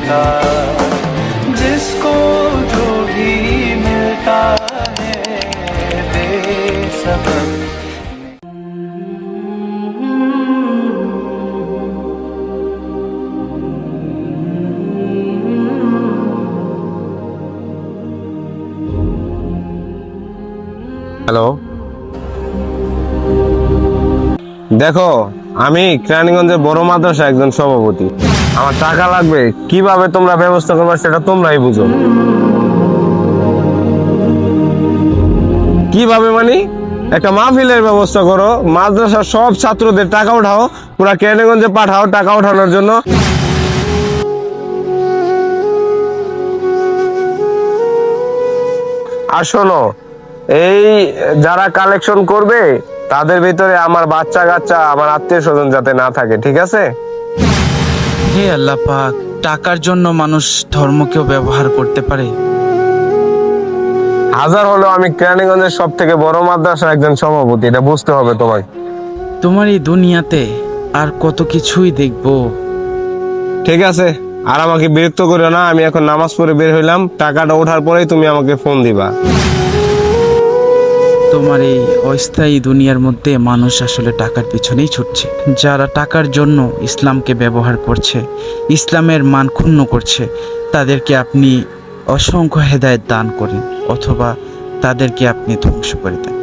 मिलता जिसको जो भी मिलता है बेसबब হ্যালো, দেখো আমি কেরানীগঞ্জের বড় মাদ্রাসা একজন সভাপতি। আমার টাকা লাগবে, কিভাবে তোমরা ব্যবস্থা করবে সেটা তোমরাই বুঝো। কিভাবে মানে একটা মাহফিলের ব্যবস্থা করো, মাদ্রাসার সব ছাত্রদের টাকা উঠাও, পুরা কেরানীগঞ্জে পাঠাও টাকা উঠানোর জন্য। আর শোনো, এই যারা কালেকশন করবে তাদের ভিতরে আমার বাচ্চা কাচ্চা, আমার আত্মীয় স্বজন যাতে না থাকে, ঠিক আছে? হে আল্লাহ পাক, টাকার জন্য মানুষ ধর্মকেও ব্যবহার করতে পারে। হাজার হলেও আমি কেরানীগঞ্জের সব থেকে বড় মাদ্রাসার একজন সভাপতি, এটা বুঝতে হবে তোমায়। তোমার এই দুনিয়াতে আর কত কিছুই দেখবো। ঠিক আছে, আর আমাকে বিরক্ত করো না, আমি এখন নামাজ পড়ে বের হইলাম, টাকাটা ওঠার পরেই তুমি আমাকে ফোন দিবা। তোমার এই অস্থায়ী দুনিয়ার মধ্যে মানুষ আসলে টাকার পিছনেই ছুটছে। যারা টাকার জন্য ইসলামকে ব্যবহার করছে, ইসলামের মান ক্ষুণ্ণ করছে, তাদেরকে আপনি অসংখ্য হেদায়েত দান করেন অথবা তাদেরকে আপনি ধ্বংস করে দেন।